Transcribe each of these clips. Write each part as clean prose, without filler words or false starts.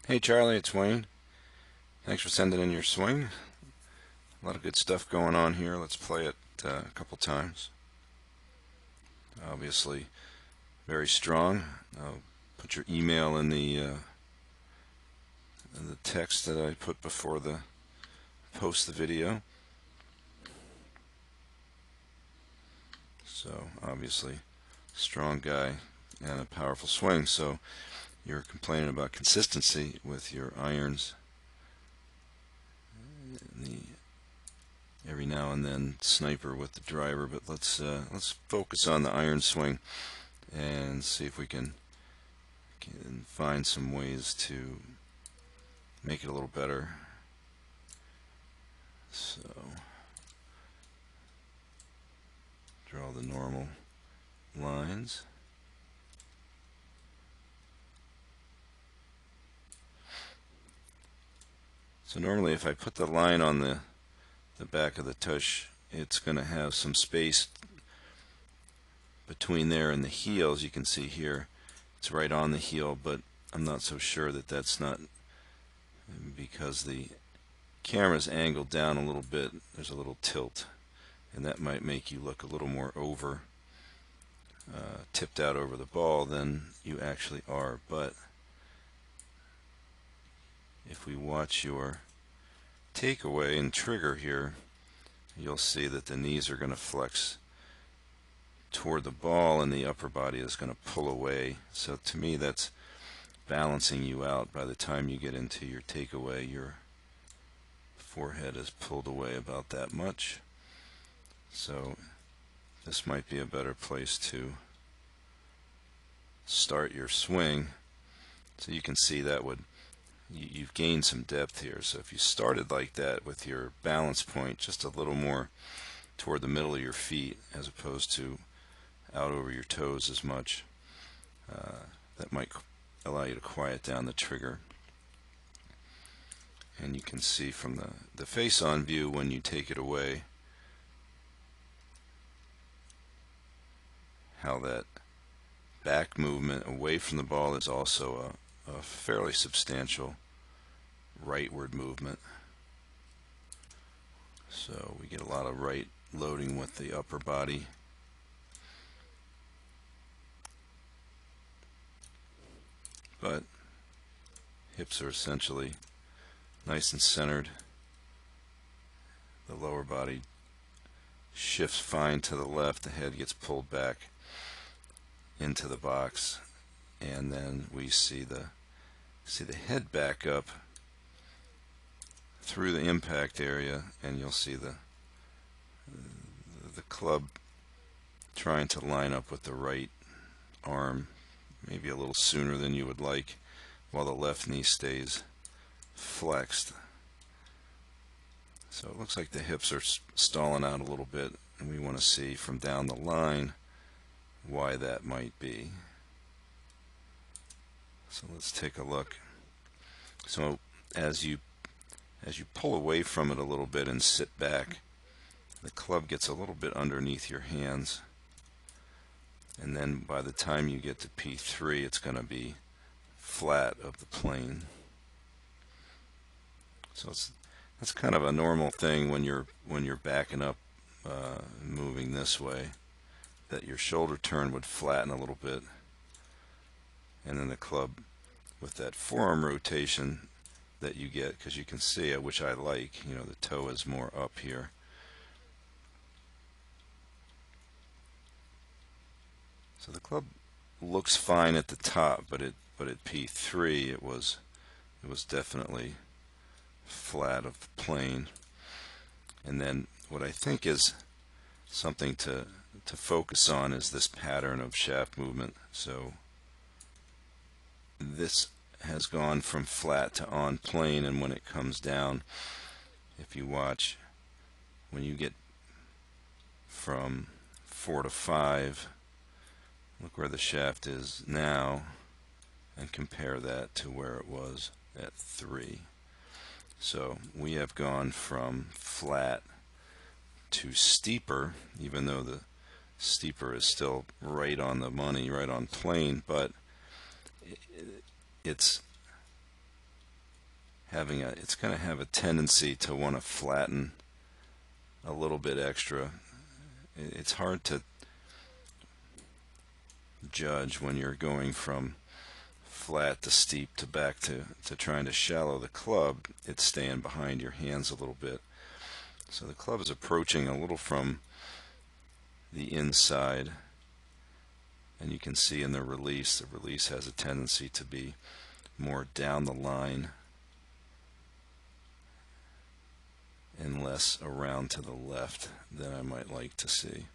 Hey Charlie, it's Wayne. Thanks for sending in your swing. A lot of good stuff going on here. Let's play it a couple times. Obviously, very strong. I'll put your email in the text that I put before the post the video. So obviously, strong guy and a powerful swing. So you're complaining about consistency with your irons. The every now and then sniper with the driver, but let's focus on the iron swing and see if we can find some ways to make it a little better. So draw the normal lines. So normally if I put the line on the back of the tush, it's going to have some space between there and the heel. As you can see here, it's right on the heel, but I'm not so sure that that's not because the camera's angled down a little bit. There's a little tilt, and that might make you look a little more over tipped out over the ball than you actually are. But if we watch your takeaway and trigger here, you'll see that the knees are going to flex toward the ball and the upper body is going to pull away. So to me, that's balancing you out. By the time you get into your takeaway, your forehead is pulled away about that much. So this might be a better place to start your swing. So you can see that you've gained some depth here. So if you started like that with your balance point just a little more toward the middle of your feet as opposed to out over your toes as much, that might allow you to quiet down the trigger. And you can see from the face-on view when you take it away how that back movement away from the ball is also a fairly substantial rightward movement. So we get a lot of right loading with the upper body. But hips are essentially nice and centered. The lower body shifts fine to the left. The head gets pulled back into the box, and then we see the head back up through the impact area, and you'll see the club trying to line up with the right arm maybe a little sooner than you would like, while the left knee stays flexed. So it looks like the hips are stalling out a little bit, and we want to see from down the line why that might be. So let's take a look. So as you pull away from it a little bit and sit back, the club gets a little bit underneath your hands, and then by the time you get to P3, it's going to be flat of the plane. So that's kind of a normal thing when you're backing up, moving this way, that your shoulder turn would flatten a little bit, and then the club with that forearm rotation that you get, because you can see it, which I like, the toe is more up here. So the club looks fine at the top, but at P3 it was definitely flat of the plane. And then what I think is something to focus on is this pattern of shaft movement. So this has gone from flat to on plane, and when it comes down, if you watch, when you get from 4 to 5, look where the shaft is now and compare that to where it was at 3. So we have gone from flat to steeper, even though the steeper is still right on the money, right on plane, but it's it's going to have a tendency to want to flatten a little bit extra. It's hard to judge when you're going from flat to steep to back to trying to shallow the club. It's staying behind your hands a little bit. So the club is approaching a little from the inside, and you can see in the release has a tendency to be more down the line and less around to the left than I might like to see.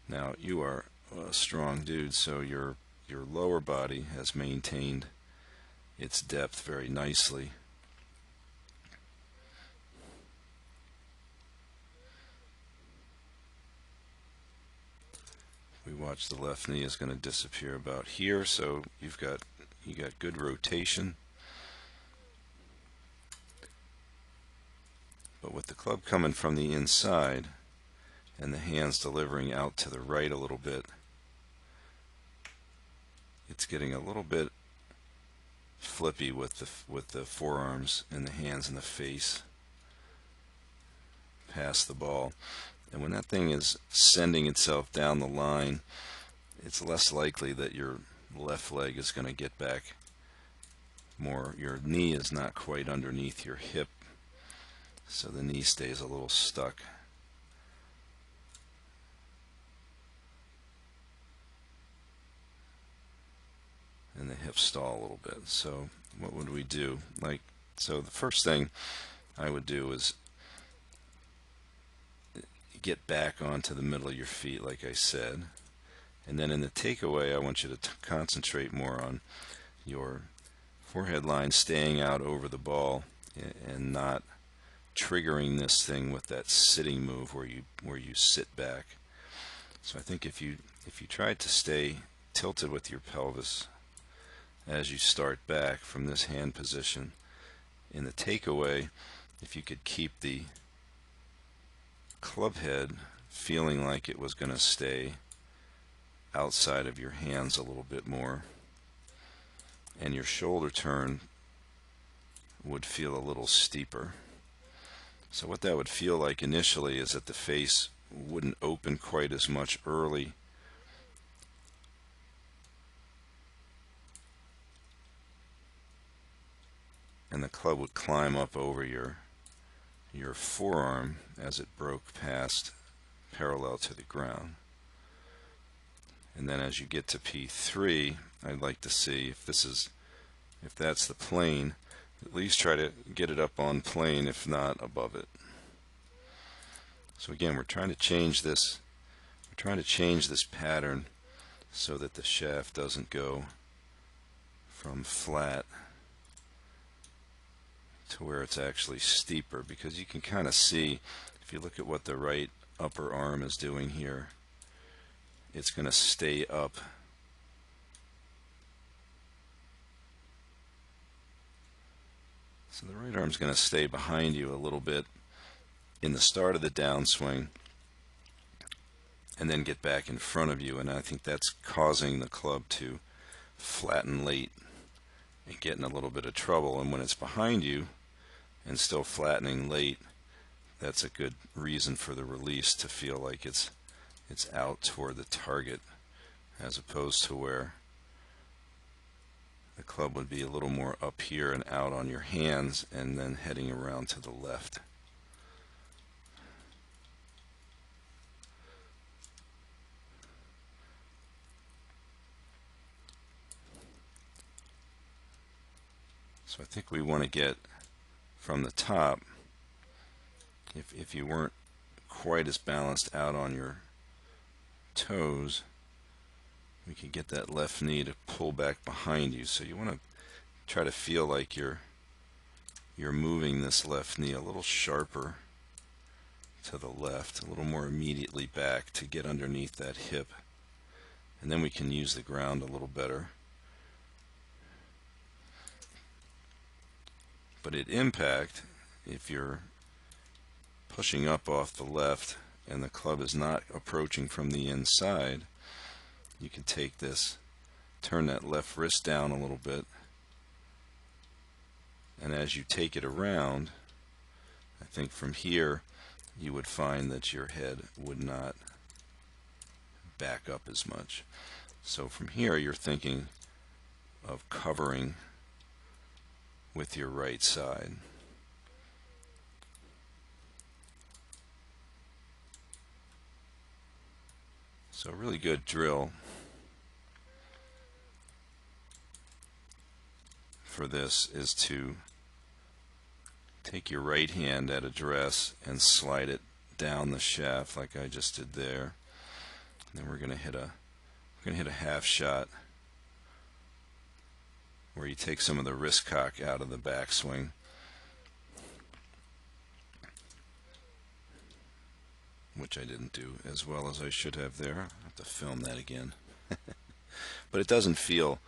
Now, you are a strong dude, so your lower body has maintained its depth very nicely. We watch the left knee is going to disappear about here, so you got good rotation. But with the club coming from the inside and the hands delivering out to the right a little bit, it's getting a little bit flippy with the forearms and the hands and the face past the ball. And when that thing is sending itself down the line, it's less likely that your left leg is going to get back more. Your knee is not quite underneath your hip, so the knee stays a little stuck. And the hips stall a little bit. So what would we do? So the first thing I would do is get back onto the middle of your feet, like I said. And then in the takeaway, I want you to concentrate more on your forehead line staying out over the ball and not triggering this thing with that sitting move where you sit back. So I think if you try to stay tilted with your pelvis as you start back from this hand position, in the takeaway, if you could keep the club head feeling like it was going to stay outside of your hands a little bit more, and your shoulder turn would feel a little steeper. So what that would feel like initially is that the face wouldn't open quite as much early, and the club would climb up over your forearm as it broke past parallel to the ground. And then as you get to P3, I'd like to see if that's the plane, at least try to get it up on plane, if not above it. So again, we're trying to change this pattern so that the shaft doesn't go from flat to where it's actually steeper, because you can kind of see, if you look at what the right upper arm is doing here, it's going to stay up. So the right arm's going to stay behind you a little bit in the start of the downswing and then get back in front of you, and I think that's causing the club to flatten late and get in a little bit of trouble. And when it's behind you and still flattening late, that's a good reason for the release to feel like it's out toward the target, as opposed to where the club would be a little more up here and out on your hands and then heading around to the left. So I think we want to get from the top, if you weren't quite as balanced out on your toes, we could get that left knee to pull back behind you. So you want to try to feel like you're moving this left knee a little sharper to the left, a little more immediately back to get underneath that hip, and then we can use the ground a little better. But at impact, if you're pushing up off the left and the club is not approaching from the inside, you can take this, turn that left wrist down a little bit, And as you take it around, I think from here you would find that your head would not back up as much. So from here you're thinking of covering with your right side. So a really good drill for this is to take your right hand at address and slide it down the shaft like I just did there. And then we're going to hit a half shot where you take some of the wrist cock out of the backswing. Which I didn't do as well as I should have there. I have to film that again. But it doesn't feel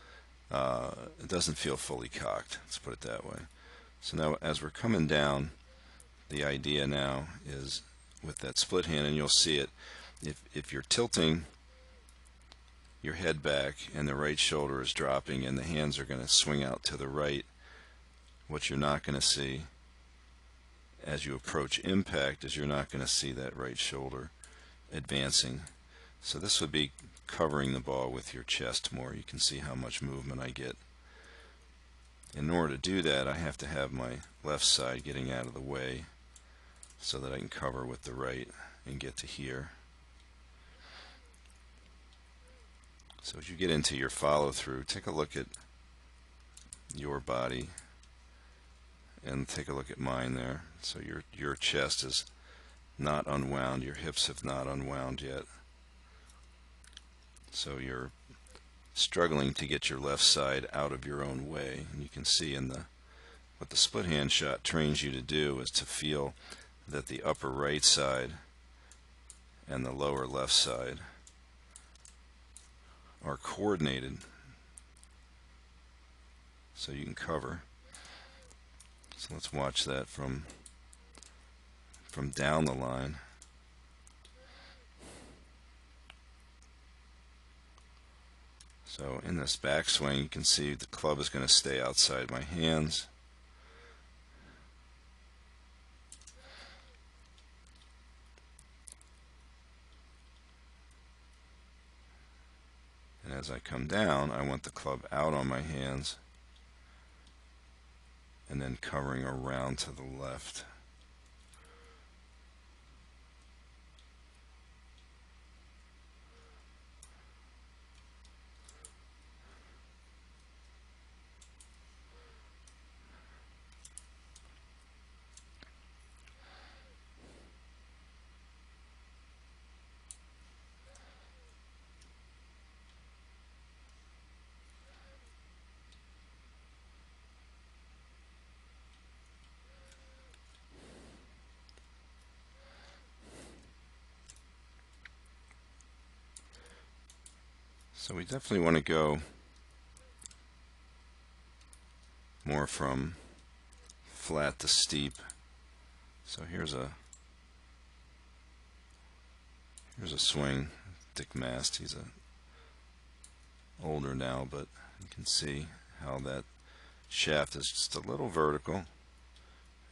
fully cocked. Let's put it that way. So now, as we're coming down, the idea now is with that split hand, and you'll see it. If you're tilting your head back and the right shoulder is dropping and the hands are going to swing out to the right, what you're not going to see as you approach impact is you're not going to see that right shoulder advancing. So this would be covering the ball with your chest more. You can see how much movement I get. In order to do that, I have to have my left side getting out of the way so that I can cover with the right and get to here. So as you get into your follow through, take a look at your body and take a look at mine there. So your chest is not unwound, your hips have not unwound yet. So you're struggling to get your left side out of your own way. And you can see in what the split hand shot trains you to do is to feel that the upper right side and the lower left side are coordinated so you can cover. So let's watch that from down the line. So in this backswing, you can see the club is going to stay outside my hands. And as I come down, I want the club out on my hands and then covering around to the left. So we definitely want to go more from flat to steep. So here's a swing. Dick Mast, he's older now, but you can see how that shaft is just a little vertical,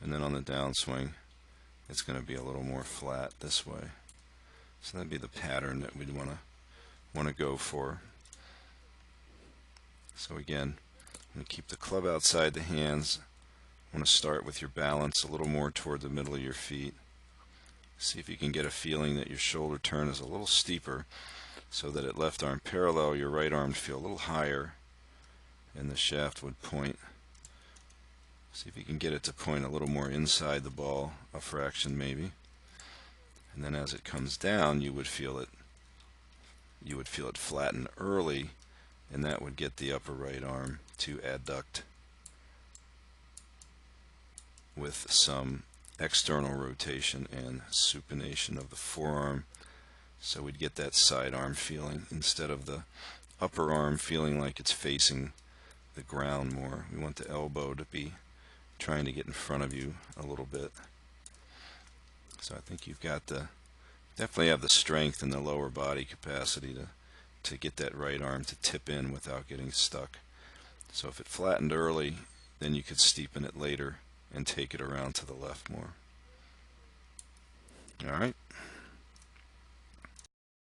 and then on the downswing it's going to be a little more flat this way. So that'd be the pattern that we'd want to go for. So again, I'm going to keep the club outside the hands. I want to start with your balance a little more toward the middle of your feet. See if you can get a feeling that your shoulder turn is a little steeper so that at left arm parallel, your right arm would feel a little higher and the shaft would point. See if you can get it to point a little more inside the ball, a fraction maybe. And then as it comes down, you would feel it flatten early, and that would get the upper right arm to adduct with some external rotation and supination of the forearm. So we'd get that side arm feeling instead of the upper arm feeling like it's facing the ground more. We want the elbow to be trying to get in front of you a little bit. So I think you've got definitely have the strength in the lower body capacity to get that right arm to tip in without getting stuck. So if it flattened early, then you could steepen it later and take it around to the left more. All right.